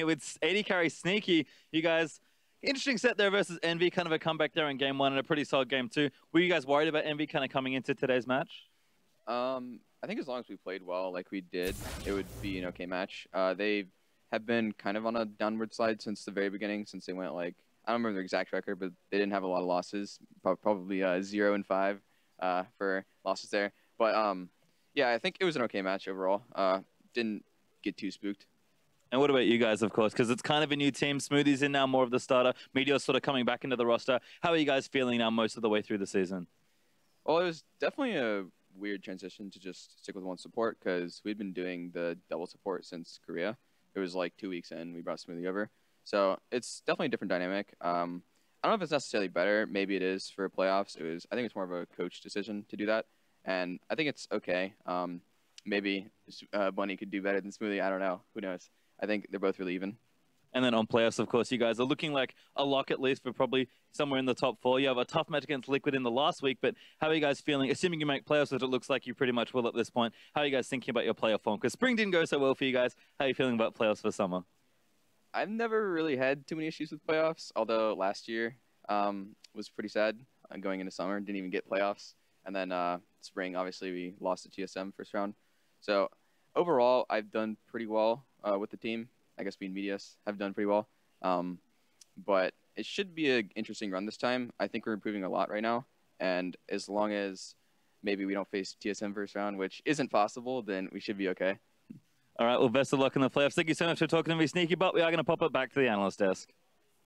with 80 carry Sneaky. You guys, interesting set there versus Envy, kind of a comeback there in game one and a pretty solid game two. Were you guys worried about Envy kind of coming into today's match? I think as long as we played well like we did, it would be an okay match. They have been kind of on a downward slide since the very beginning, since they went like, I don't remember their exact record, but they didn't have a lot of losses, probably 0-5 for losses there. But yeah, I think it was an okay match overall. Didn't get too spooked. And what about you guys, of course, because it's kind of a new team. Smoothie's in now, more of the starter. Meteor's sort of coming back into the roster. How are you guys feeling now most of the way through the season? Well, it was definitely a weird transition to just stick with one support because we'd been doing the double support since Korea. It was like 2 weeks in, we brought Smoothie over. So it's definitely a different dynamic. I don't know if it's necessarily better. Maybe it is for playoffs. I think it's more of a coach decision to do that. And I think it's okay. Maybe Bunny could do better than Smoothie. I don't know. Who knows? I think they're both really even. And then on playoffs, of course, you guys are looking like a lock at least for probably somewhere in the top four. You have a tough match against Liquid in the last week, but how are you guys feeling? Assuming you make playoffs, which it looks like you pretty much will at this point, how are you guys thinking about your playoff form? Because spring didn't go so well for you guys. How are you feeling about playoffs for summer? I've never really had too many issues with playoffs, although last year was pretty sad going into summer. Didn't even get playoffs. And then spring, obviously, we lost to TSM first round. So overall, I've done pretty well with the team. I guess being Medias have done pretty well. But it should be an interesting run this time. I think we're improving a lot right now. And as long as maybe we don't face TSM first round, which isn't possible, then we should be okay. All right, well, best of luck in the playoffs. Thank you so much for talking to me, Sneaky, but we are going to pop it back to the analyst desk.